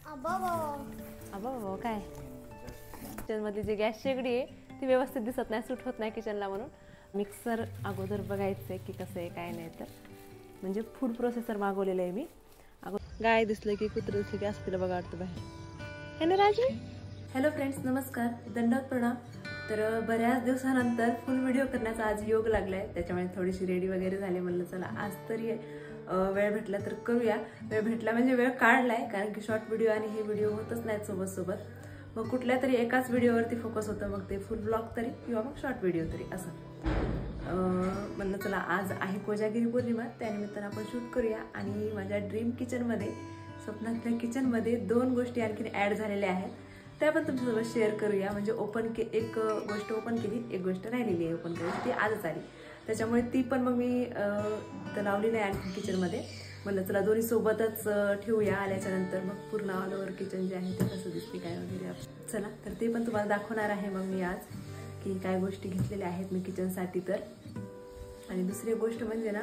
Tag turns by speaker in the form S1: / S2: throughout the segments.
S1: अबा काय किचनमधली G gas शेगडी आहे ती व्यवस्थित दिसत नाही, सूट होत नाही किचनला, म्हणून मिक्सर अगोदर बघायचं आहे की कसं आहे काय नाही. तर म्हणजे फूड प्रोसेसर मागवलेलं आहे मी. गाय दिसलं की कुत्रं दिसलं की असतील बघा वाटतं बाहेर. है ना राजू? हॅलो फ्रेंड्स, नमस्कार, दंडवत प्रणाम. तर बऱ्याच दिवसानंतर फुल व्हिडिओ करण्याचा आज योग लागलाय, त्याच्यामुळे थोडीशी रेडी वगैरे झाली. म्हणलं चला आज तरी वेळ भेटला तर करूया. वेळ भेटला म्हणजे वेळ काढलाय, कारण की शॉर्ट व्हिडिओ आणि हे व्हिडिओ होतच नाहीत सोबत सोबत. मग कुठल्या तरी एकाच व्हिडिओवरती फोकस होतं, मग ते फुल ब्लॉग तरी किंवा मग शॉर्ट व्हिडिओ तरी असं. म्हणलं चला आज आहे कोजागिरी पौर्णिमा, त्यानिमित्तानं आपण शूट करूया. आणि माझ्या ड्रीम किचनमध्ये, स्वप्नातल्या किचनमध्ये 2 गोष्टी आणखीन ॲड झालेल्या आहेत, त्या पण तुमच्यासोबत शेअर करूया. म्हणजे एक गोष्ट ओपन केली, एक गोष्ट राहिलेली आहे ओपन करायची, ती आजच आली. त्याच्यामुळे ती पण मग मी तर लावली नाही आणखी किचनमध्ये. म्हणलं चला दोन्ही सोबतच ठेवूया. आल्याच्या नंतर मग पूर्ण ऑल ओव्हर किचन जे आहे ते कसं दिसते काय वगैरे. चला तर ते पण तुम्हाला दाखवणार आहे मग मी आज, की काय गोष्टी घेतलेल्या आहेत मी किचनसाठी. तर आणि दुसरी गोष्ट म्हणजे ना,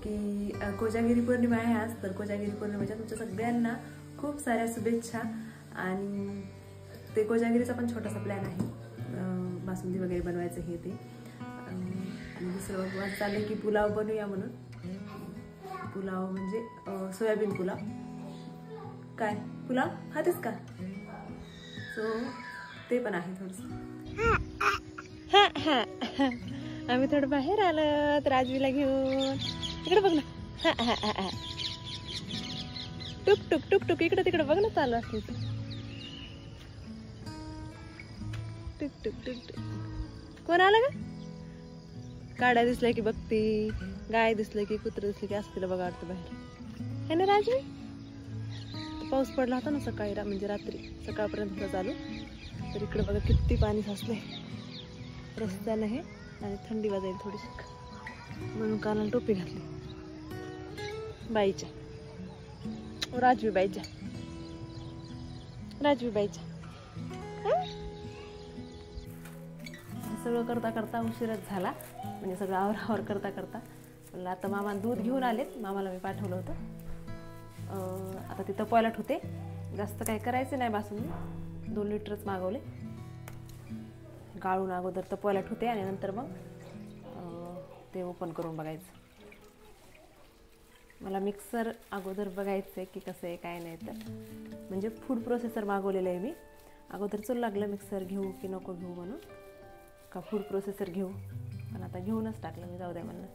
S1: की कोजागिरी पौर्णिमा आहे आज. तर कोजागिरी पौर्णिमेच्या तुमच्या सगळ्यांना खूप साऱ्या शुभेच्छा. आणि ते कोजागिरीचा पण छोटासा प्लॅन आहे, बासुंदी वगैरे बनवायचं हे ते. आणि दुसरं माझं चाललंय की पुलाव बनवूया म्हणून. पुलाव म्हणजे सोयाबीन पुलाव. काय पुलाव खातेस का? सो ते पण आहे थोडंसं. आम्ही थोडं बाहेर आलो तर राजवीला घेऊन. इकडे बघ ना, टुक टुक टुक टुक इकडे तिकडे बघ ना, चालू असते टुक टुक टुक टुक. कोण आलं का? काड्या दिसल्या की बघते, गाय दिसलं की कुत्रं दिसलं की असतील बघा वाटतं बाहेर. है ना राजू? पाऊस पडला होता ना सकाळी, म्हणजे रात्री सकाळपर्यंत चालू. तर इकडे बघा किती पाणी साचलंय रस्त्यानं हे. आणि थंडी वाजायला थोडीशी, म्हणून कानाला टोपी घातली बाईच्या, राजवी बाईच्या. सगळं करता करता उशीरच झाला, म्हणजे सगळं आवरावर करता करता. म्हणलं आता मामा दूध घेऊन आलेत, मामाला मी पाठवलं होतं. आता तिथं पॉयलट होते, जास्त काही करायचं नाही. बासुंदी 2 लिटरच मागवले, गाळून अगोदर तर पॉयलट होते आणि नंतर मग ते ओपन करून बघायचं. मला मिक्सर अगोदर बघायचं आहे की कसं आहे काय नाही. तर म्हणजे फूड प्रोसेसर मागवलेलं आहे मी. अगोदर चल लागलं मिक्सर घेऊ की नको घेऊ म्हणून, का फूड प्रोसेसर घेऊ, पण आता घेऊनच टाकलं मी, जाऊ द्या म्हणलं.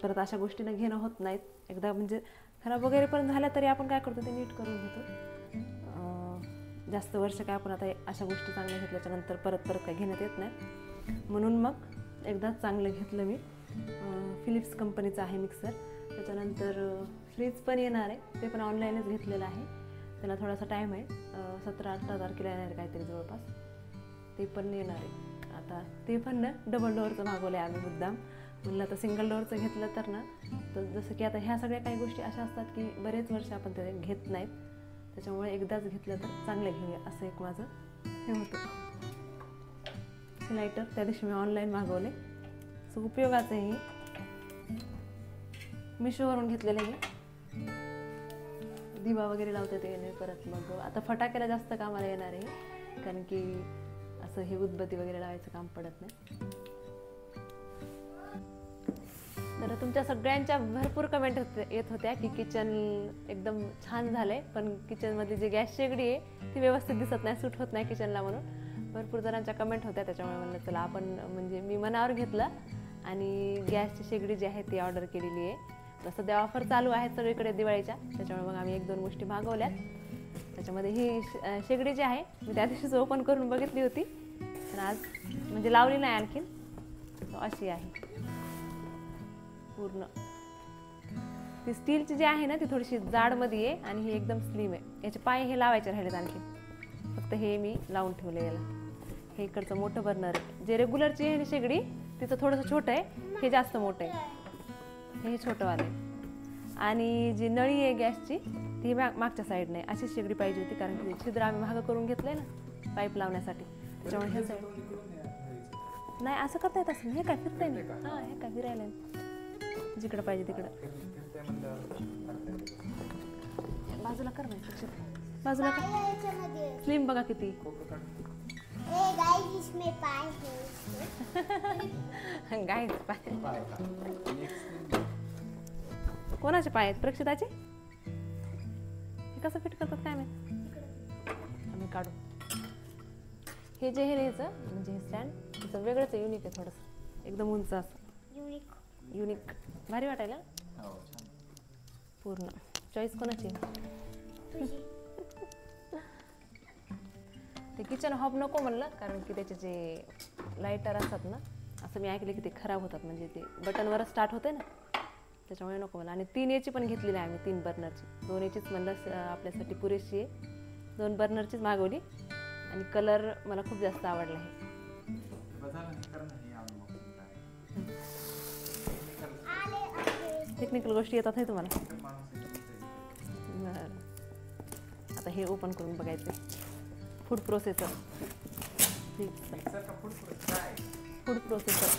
S1: परत अशा गोष्टीनं घेणं होत नाहीत. एकदा म्हणजे खराब वगैरे पण झाल्या तरी आपण काय करतो, ते नीट करून घेतो. जास्त वर्ष काय आपण आता अशा गोष्टी चांगल्या घेतल्याच्या नंतर परत काय घेण्यात येत नाही. म्हणून मग एकदाच चांगलं घेतलं मी. फिलिप्स कंपनीचं आहे मिक्सर. त्याच्यानंतर फ्रीज पण येणार आहे, ते पण ऑनलाईनच घेतलेलं आहे. त्याला थोडासा टाईम आहे, 17-18 तारखेला येणार आहे काहीतरी जवळपास. ते पण येणार आहे. आता ते पण ना डबल डोअरचं मागवलं आहे आम्ही मुद्दाम. म्हणलं आता सिंगल डोअरचं घेतलं तर ना, तर जसं की आता ह्या सगळ्या काही गोष्टी अशा असतात की बरेच वर्ष आपण ते घेत नाहीत. त्याच्यामुळे एकदाच घेतलं तर चांगलं घेऊया असं एक माझं हे होतं. लायटर त्या दिवशी मी ऑनलाईन मागवले, सो उपयोगाचं आहे. मिशोवरून घेतलेलं आहे. दिवा वगैरे लावता येते. परत मग आता फटाक्याला जास्त कामाला येणार आहे, कारण की असं हे उदबत्ती वगैरे लावायचं काम पडत नाही. तर तुमच्या सगळ्यांच्या भरपूर कमेंट येत होत्या की किचन एकदम छान झालंय, पण किचनमधली जी गॅस शेगडी आहे ती व्यवस्थित दिसत नाही, सूट होत नाही किचनला, म्हणून भरपूर जणांच्या कमेंट होत्या. त्याच्यामुळे म्हणलं चला आपण, म्हणजे मी मनावर घेतलं आणि गॅसची शेगडी जी आहे ती ऑर्डर केलेली आहे. सध्या ऑफर चालू आहेत सगळीकडे दिवाळीच्या, त्याच्यामुळे मग आम्ही 1-2 गोष्टी मागवल्यात. त्याच्यामध्ये ही शेगडी जी आहे मी त्या दिवशीच ओपन करून बघितली होती, पण आज म्हणजे लावली नाही आणखीन. अशी आहे पूर्ण. ती स्टीलची जी आहे ना ती थोडीशी जाडमध्ये आहे आणि ही एकदम स्लिम आहे. याचे पाय हे लावायचे राहिलेत आणखी, फक्त हे मी लावून ठेवले याला. हे इकडचं मोठं बर्नर आहे, जे रेग्युलरची आहे शेगडी तिचं थोडंसं छोटं आहे, हे जास्त मोठं आहे, हे छोटंवालं आहे. आणि जी नळी आहे गॅसची ती मागच्या साईडने अशी शेगडी पाहिजे होती, कारण की छिद्र आम्ही महाग करून घेतलंय ना पाईप लावण्यासाठी. त्याच्यामुळे हे साईड नाही असं करता येत असं. हे काय फिरतंय ना, हां हे काय फिरायला जिकडं पाहिजे तिकडं बाजूला कर. बाजूला का स्लिम बघा किती. गाईज पाय कोणाचे पाय आहेत? प्रक्षिताचे. हे कसं फिट करतात काय माहित. आम्ही काढू. हे जे हे ह्याचं म्हणजे हे स्टँड त्याचं वेगळंच युनिक आहे थोडंसं. एकदम उंच असं युनिक भारी वाटायला. पूर्ण चॉईस कोणाची. ते किचन हॉब नको म्हणलं कारण की त्याचे जे लाईटर असतात ना असं मी ऐकलं की ते खराब होतात. म्हणजे ते बटनवरच स्टार्ट होते ना त्याच्यामुळे नको म्हणलं. आणि 3 याची पण घेतलेली आहे आम्ही 3 बर्नरची. 2 याचीच म्हणलं आपल्यासाठी पुरेशी आहे. 2 बर्नरचीच मागवली आणि कलर मला खूप जास्त आवडला आहे. टेक्निकल गोष्टी येतात हे तुम्हाला. आता हे ओपन करून बघायचं. Food processor. फूड प्रोसेसर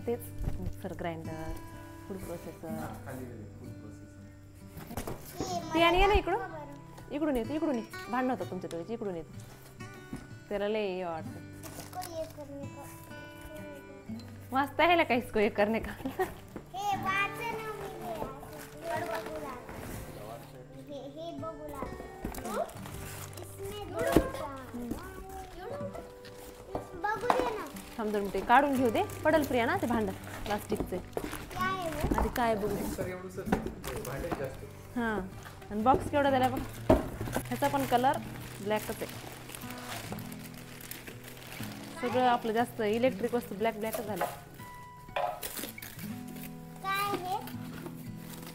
S1: तेच मिक्सर ग्राइंडर फूड प्रोसेसर. ती आणि ये ना इकडून इकडून येते इकडून ये. भांडण होतं तुमच्या दोघीची. इकडून येते त्याला लय वाटतं. मस्त आहे ना काही इसको ये करने का. समजून ते काढून घेऊ दे. पडल प्रिया ना ते भांड प्लास्टिकचे. आधी काय बघू. हां आणि बॉक्स केवढा दिला बघ. ह्याचा पण कलर ब्लॅकच आहे. सगळं आपलं जास्त इलेक्ट्रिक वस्तू ब्लॅकच झालं.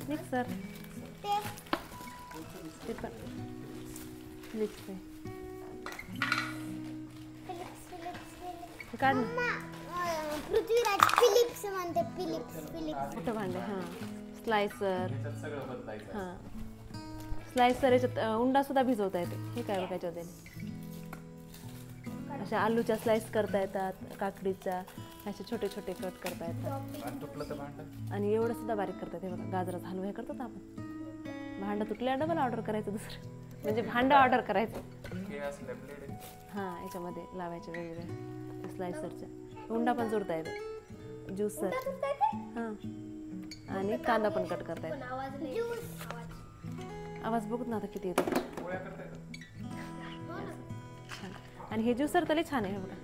S1: मिक्सर ते पण फिलिप्स आहे. काढ ना.
S2: पृथ्वीराज फिलिप्स म्हणते. फिलिप्स
S1: मोठं भांडे. हां स्लायसर. हां स्लायसर याच्यात उंडा सुद्धा भिजवता येते. हे काय बघायच्या होते. अशा आलूच्या स्लाइस करता येतात. काकडीच्या असे छोटे छोटे कट करता येतात. आणि एवढं सुद्धा बारीक करता येते बघा. गाजराचा हलवा हे करतात आपण. भांडं तुटल्या डबल ऑर्डर करायचं दुसरं. म्हणजे भांडं ऑर्डर करायचं. हां याच्यामध्ये लावायचे वेगवेगळे स्लायसरच्या. उंडा पण जोडता येते. ज्यूसर. हां आणि कांदा पण कट करता येतो. आवाज बघत ना आता किती येतो. आणि हे ज्यूसर तरी छान आहे बघा.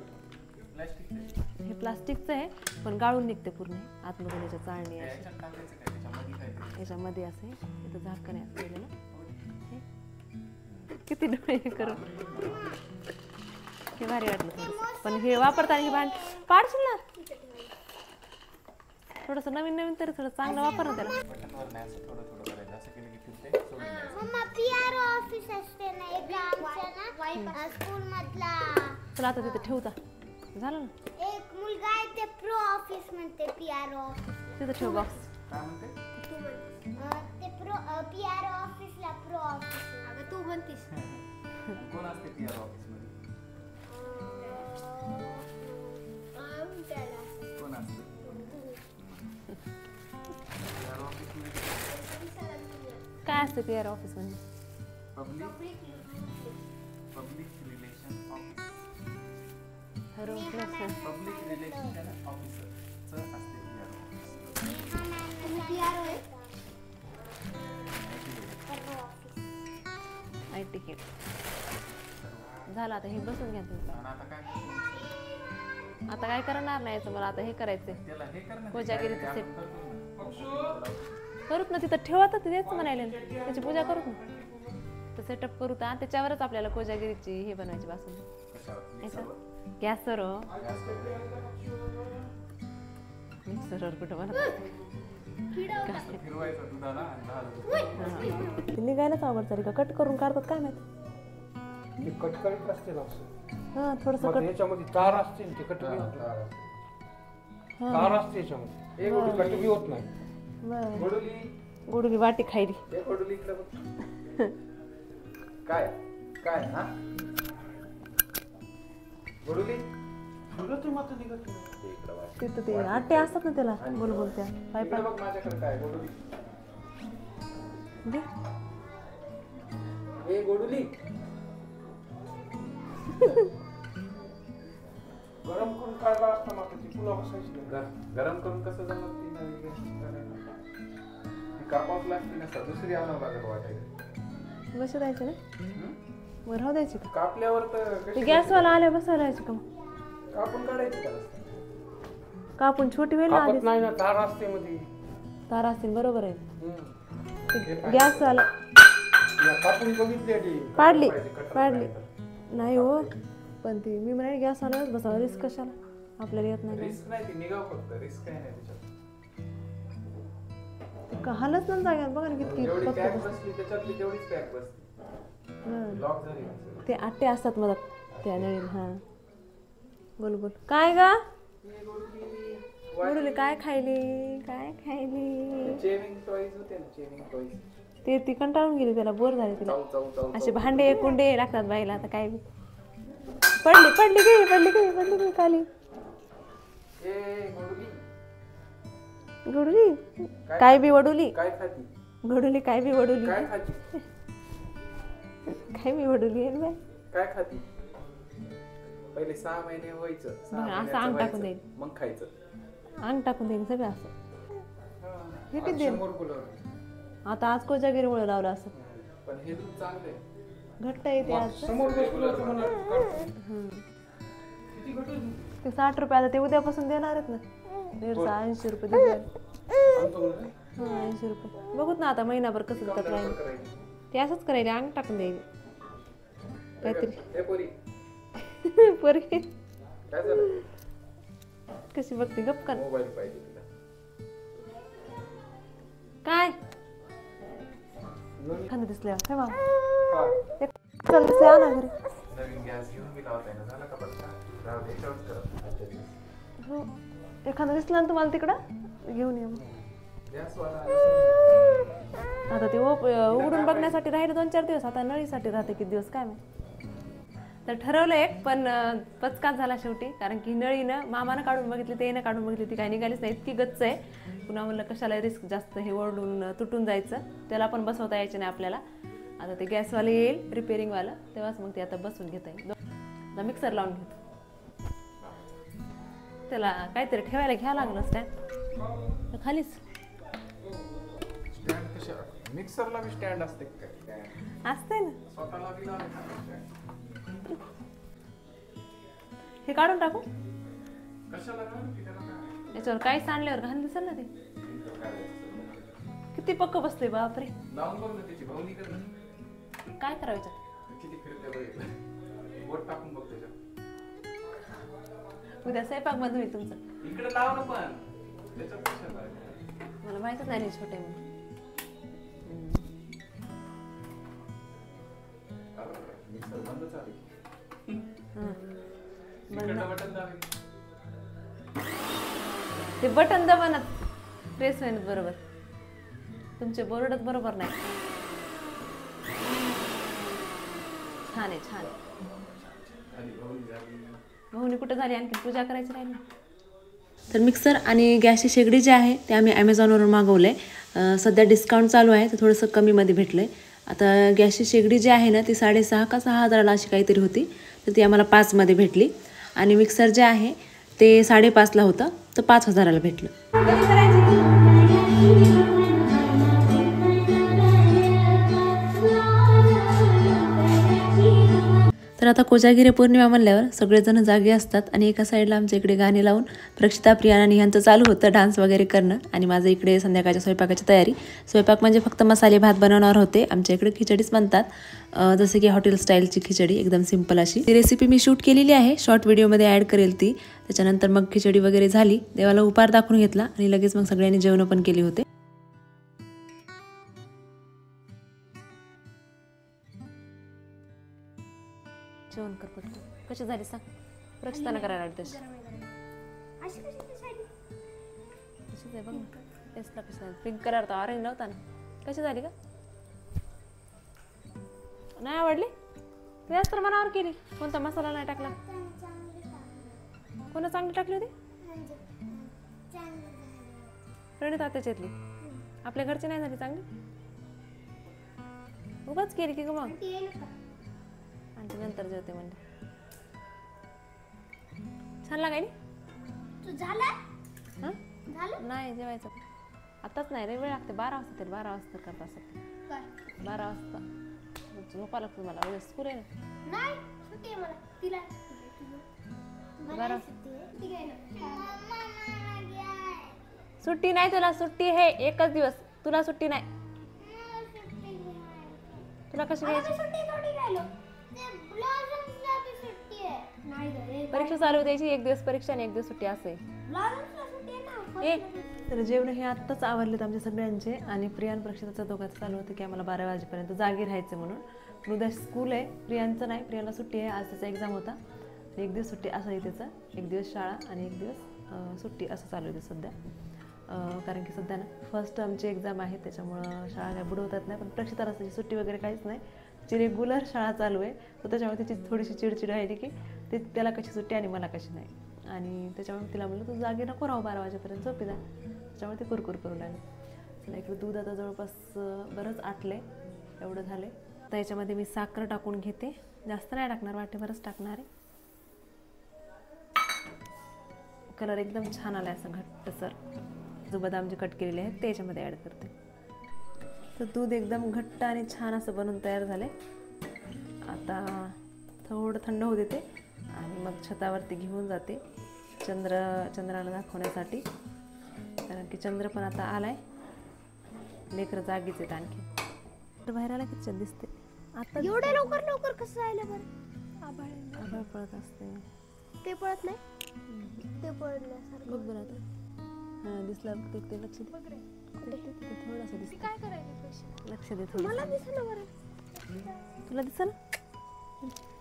S1: हे प्लास्टिकचं आहे पण गाळून निघते पूर्ण. आतमधून याच्या चाळणी आहे याच्यामध्ये असे. इथं झाकण आहे असलेलं. किती डोळे करून हे भारी वाटलं थोडंसं. पण हे वापरताना हे भांड पाडशील ना. थोडंसं नवीन नवीन तरी थोडं चांगलं वापर ना त्याला. चला आता तिथे ठेवता झालं ना.
S2: एक मुलगा आहे ते प्रो ऑफिस म्हणते. पीआर ऑफिस
S1: तिथे ठेव बॉक्स.
S2: ते प्रो पीआर ऑफिसला प्रो ऑफिस. अगं तू म्हणतीस
S3: कोण असते पीआर ऑफिस मध्ये. कोण असते
S1: काय असतं पीआर ऑफिस म्हणजे.
S3: Public relation office. Public relation officer असते
S2: पीआर ऑफिस.
S1: आय तिकीट झालं. आता हे बसून घ्या तुमचं. आता काय करणार नाही मला. आता हे करायचंय कोजागिरीचं सेट करूत ना. तिथं ठेवा तर तेच म्हणायला त्याची पूजा करूत ना. तर सेटअप करू तर त्याच्यावरच आपल्याला कोजागिरीची हे बनवायची बासून. गॅसवर मिक्सरवर कुठं बनवत. निघायलाच आवडतं का. कट करून काढतात काय माहिती.
S4: कट करीत असते ना.
S1: हां थोडंसं कट.
S4: याच्यामध्ये तार असते ते कटबी तार असते याच्यामध्ये. एक कटबी होत नाही.
S1: गोडुली वाटी खायली.
S3: काय काय हा गोडुली
S1: तिथं ते आटे असतात ना त्याला बोल बोलत्या पायपा.
S3: माझ्याकडे काय गोडुली. ए गोडुली
S4: गरम करून काढला असता मात्र ती पुन्हा बसायची नाही.
S3: गरम करून कसं जमत ती नवी गॅस करायला ती कापावं लागते ना सर दुसरी आणावं लागेल वाटायला
S1: बसू द्यायची ना मग राहू द्यायची का
S3: कापल्यावर तर
S1: ते
S3: कशी
S1: गॅसवाला आल्या बसायला यायची का मग?
S3: कापून काढायची का
S1: कापून छोटी वेळ आली
S4: कापत नाही ना तार असते मध्ये.
S1: तारा असतील बरोबर आहे
S4: हम्म.
S1: गॅसवाला
S4: या कापून बघितली ती.
S1: पाडली नाही हो पण ती मी म्हणे गॅसवालाच बसावं रिस्क कशाला आपल्याला येत नाही
S3: रिस्क नाही ती निघाव फक्त रिस्क काय नाही त्याच्यात
S1: का हालच ना जागा बघा ना किती
S3: जेवढी
S1: फक्त
S3: पॅक बसली त्याच्यातली तेवढीच पॅक बसते लॉक झाली नसेल.
S1: ते आट्टे असतात मधात त्या नळीला हा बोल बोल काय गा बोलले काय खायली
S3: चेविंग टॉयज होते ना चेविंग टॉयज
S1: ते ती कंटाळून गेली त्याला बोर झाली तिला
S3: चाऊ चाऊ चाऊ
S1: असे भांडे कुंडे लागतात बाईला आता काय बी पडली खाली
S3: ए गोडुली
S1: गडुली काय बी वडुली
S3: काय खाती
S1: गडुली काय बी वडुली
S3: काय खाती
S1: काय बी वडुली आहे ना बाई
S3: काय खाती पहिले 6 महिने व्हायचं 6
S1: बघा, असं
S3: महिन्याचं
S1: अंग टाकून
S3: व्हायचं,
S1: देईल.
S3: मग खायचं
S1: अंग टाकून देईन सगळं असं हे किती देईल
S3: 100 किलो
S1: आता आज कोजागिरीमुळे लावलं असं
S3: पण हे दूध चांगलं आहे
S1: घट्ट येते आज
S4: समोर बसलो होतो म्हणा, काढतो.
S1: ते 60 रुपये आता ते उद्यापासून देणार आहेत ना 180 रुपये देणार.
S4: आणतो म्हणून.
S1: हा 80 रुपये बघूत ना आता महिनाभर कसं देतात राहील ते असंच करायचे अंग टाकून द्यायचे काहीतरी
S3: ए पोरी
S1: पोरगी
S3: काय झालं
S1: कशी बघते गपकन
S3: मोबाईल पाहिजे तिला
S1: काय खांदा दिसल्यावर काय बाबा
S4: हा.
S1: चल दिसले आणा घरी
S3: नवीन गॅस घेऊन मी लावताय ना झाला का बघा राहू दे तेवढंच करत आजच्या दिवस
S1: हो एखादा दिसला ना तुम्हाला तिकडं घेऊन ये मग.
S3: गॅस वाला
S1: आता ते उघडून बघण्यासाठी राहिले 2-4 दिवस आता नळीसाठी राहते किती दिवस काय माहिती तर ठरवलं एक पण पचकाच झाला शेवटी कारण की नळीनं मामानं काढून बघितली तेनं काढून बघितली ती काही निघालीच नाही इतकी गच्च आहे पुन्हा म्हणलं कशाला रिस्क जास्त हे ओरडून तुटून जायचं त्याला पण बसवता यायचं नाही आपल्याला आता ते गॅसवाले येईल रिपेअरिंगवालं तेव्हाच मग ते आता बसून घेता येईल आता मिक्सर लावून घेतो त्याला काहीतरी ठेवायला घ्यावं लागलं स्टँड खालीच
S3: स्टँड कशा मिक्सरला बी स्टँड असते काय
S1: असते ना
S3: स्वतःला बी लावलं का स्टँड
S1: हे काढून टाकू
S3: कशाला ना की त्याला काय
S1: याच्यावर काही सांडल्यावर घाण दिसेल ना ते किती पक्क बसले बापरे
S3: लावून बघ ना त्याची भावनी कर ना
S1: काय करायचं
S3: किती फिरते बघितलं बोट टाकून बघ त्याच्यात
S1: उद्या स्वयंपाक बंद होईल तुमचं
S3: इकडे लाव ना पण त्याच्यात कशाला
S1: मला माहितच नाही छोटे म्हणून
S3: मिक्सर बंद चालू
S1: हां.
S3: इकडं बटन दाबी
S1: ते बटन दबानात प्रेस होईल बरोबर तुमचे बोर्डच बरोबर नाही छान आहे छान आहे
S3: खाली भावनी झाली
S1: भाऊनी कुठं झाली आणखी पूजा करायची राहिली तर मिक्सर आणि गॅसची शेगडी जी आहे ते आम्ही ॲमेझॉनवरून मागवलं आहे सध्या डिस्काउंट चालू आहे तर थोडंसं कमीमध्ये भेटलं आहे आता गॅसची शेगडी जी आहे ना ती 6,500 का 6,000ला अशी काहीतरी होती तर ती आम्हाला 5मध्ये भेटली आणि मिक्सर जे आहे ते 5,500ला होतं तर 5,000ला भेटलं तर आता कोजागिरी पौर्णिमा म्हणल्यावर सगळेजण जागे असतात आणि एका साईडला आमच्या इकडे गाणी लावून प्रक्षिता प्रिया आणि ह्यांचं चालू होतं डान्स वगैरे करणं आणि माझं इकडे संध्याकाळच्या स्वयंपाकाची तयारी स्वयंपाक म्हणजे फक्त मसाले भात बनवणार होते आमच्या इकडे खिचडीच म्हणतात जसं की हॉटेल स्टाईलची खिचडी एकदम सिंपल अशी ती रेसिपी मी शूट केलेली आहे शॉर्ट व्हिडिओमध्ये ॲड करेल ती त्याच्यानंतर मग खिचडी वगैरे झाली देवाला उपार दाखवून घेतला आणि लगेच मग सगळ्यांनी जेवण पण केली होते जेवण कर पटकन कशी झाली सांग प्रक्षितानं करायला लागली तशी
S2: अशी कशी साडी
S1: कशीच आहे बघ ना टेस्टला कशी झाली पिंक कलर तर ऑरेंज नव्हता ना कशी झाली का नाही आवडली त्याच तर मनावर केली कोणता मसाला नाही टाकला कोणा चांगली टाकली होती प्रणिता त्याच्यातली आपल्या घरची नाही झाली चांगली उगाच केली की ग मग
S2: ती आहे ना.
S1: आणि नंतर जेवते म्हणजे छान लागाय
S2: तू झाला
S1: हां
S2: झालं
S1: नाही जेवायचं आताच नाही रे वेळ लागते 12 वाजता तरी 12 वाजता करत असत
S2: काय
S1: 12 वाजता झोपा लागतं मला उद्या स्कूल आहे ना
S2: नाही सुट्टी आहे मला तिला
S1: बरं.
S2: ठीक आहे ना.
S1: सुट्टी नाही तुला सुट्टी आहे एकच दिवस तुला सुट्टी नाही तुला कशी घ्यायची
S2: सुट्टी थोडी राहिलो ते ब्लाउजला बी सुट्टी आहे नाही रे
S1: परीक्षा चालू द्यायची एक दिवस परीक्षा आणि एक दिवस सुट्टी असते
S2: ब्लाउजला सुट्टी आहे ना.
S1: ए तर जेवण हे आत्ताच आवरलेत आमच्या सगळ्यांचे आणि प्रियान प्रक्षिताचं दोघांचं चालू होतं की आम्हाला 12 वाजेपर्यंत जागी राहायचं म्हणून उद्या स्कूल आहे प्रियांचं नाही प्रियाला सुट्टी आहे आज त्याचा एक्झाम होता एक दिवस सुट्टी असं आहे त्याचं एक दिवस शाळा आणि एक दिवस सुट्टी असं चालू आहे सध्या कारण की सध्या ना फर्स्ट टर्मची एक्झाम आहे त्याच्यामुळं शाळा काय बुडवतात नाही पण प्रक्षिताला त्याची सुट्टी वगैरे काहीच नाही जी रेग्युलर शाळा चालू आहे तर त्याच्यामुळे त्याची थोडीशी चिडचिड राहिली की ते त्याला कशी सुट्टी आणि मला कशी नाही आणि त्याच्यामुळे तिला म्हणलं तू जागे नको राहू 12 वाजेपर्यंत झोपी जा त्याच्यामुळे ते कुरकुर करू लागले चला इकडे दूध आता जवळपास बरंच आटले एवढं झाले तर याच्यामध्ये मी साखर टाकून घेते जास्त नाही टाकणार वाटेभरच टाकणार आहे कलर एकदम छान आला असं घट्टसर जो बदाम जे कट केलेले आहेत ते याच्यामध्ये ॲड करते तर दूध एकदम घट्ट आणि छान असं बनवून तयार झाले आता थोडं थंड होऊ देते आणि मग छतावरती घेऊन जाते चंद्राला दाखवण्यासाठी कारण की चंद्र पण आता आलाय लेकरं जागीच आहेत आणखी तर बाहेर आला किती दिसते आता
S2: एवढ्या लवकर कसं राहिलं बरं
S1: आभाळ पळत असते
S2: ते पळत नाही ते पळण्यासारखं
S1: बघ बरं आता हां दिसला ते लक्ष दे ते थोडंसं दिसतं
S2: काय करायचं
S1: लक्ष दे थोडं
S2: मला दिसलं बरं
S1: तुला दिसल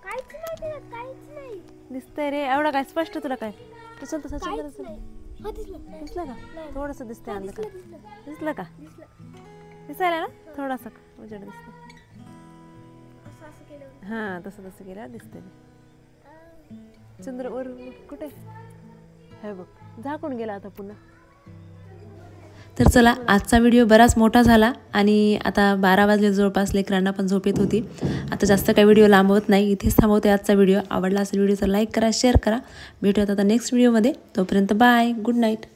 S2: काहीच नाही त्याच्यात काहीच नाही
S1: दिसतंय रे एवढं काय स्पष्ट तुला काय दिसल तसं चंद्र
S2: काहीच
S1: दिसल
S2: नाही हा दिसलं
S1: दिसलं का थोडंसं दिसतंय अंधकार
S2: दिसलं
S1: दिसलं का
S2: दिसलं
S1: दिसायला ना थोडासा उजेड दिसतं
S2: असं असं केलं
S1: हां तसं केलं दिसतंय चंद्र वर कुठे हे बघ झाकून गेला आता पुन्हा तर चला आजचा व्हिडिओ बराच मोठा झाला आणि आता 12 वाजले जवळपास लेकरांना पण झोप येत होती आता जास्त काही व्हिडिओ लांबवत नाही इथेच थांबवते आजचा व्हिडिओ आवडला असेल व्हिडिओ तर लाईक करा शेअर करा भेटूयात आता नेक्स्ट व्हिडिओमध्ये तोपर्यंत बाय गुड नाईट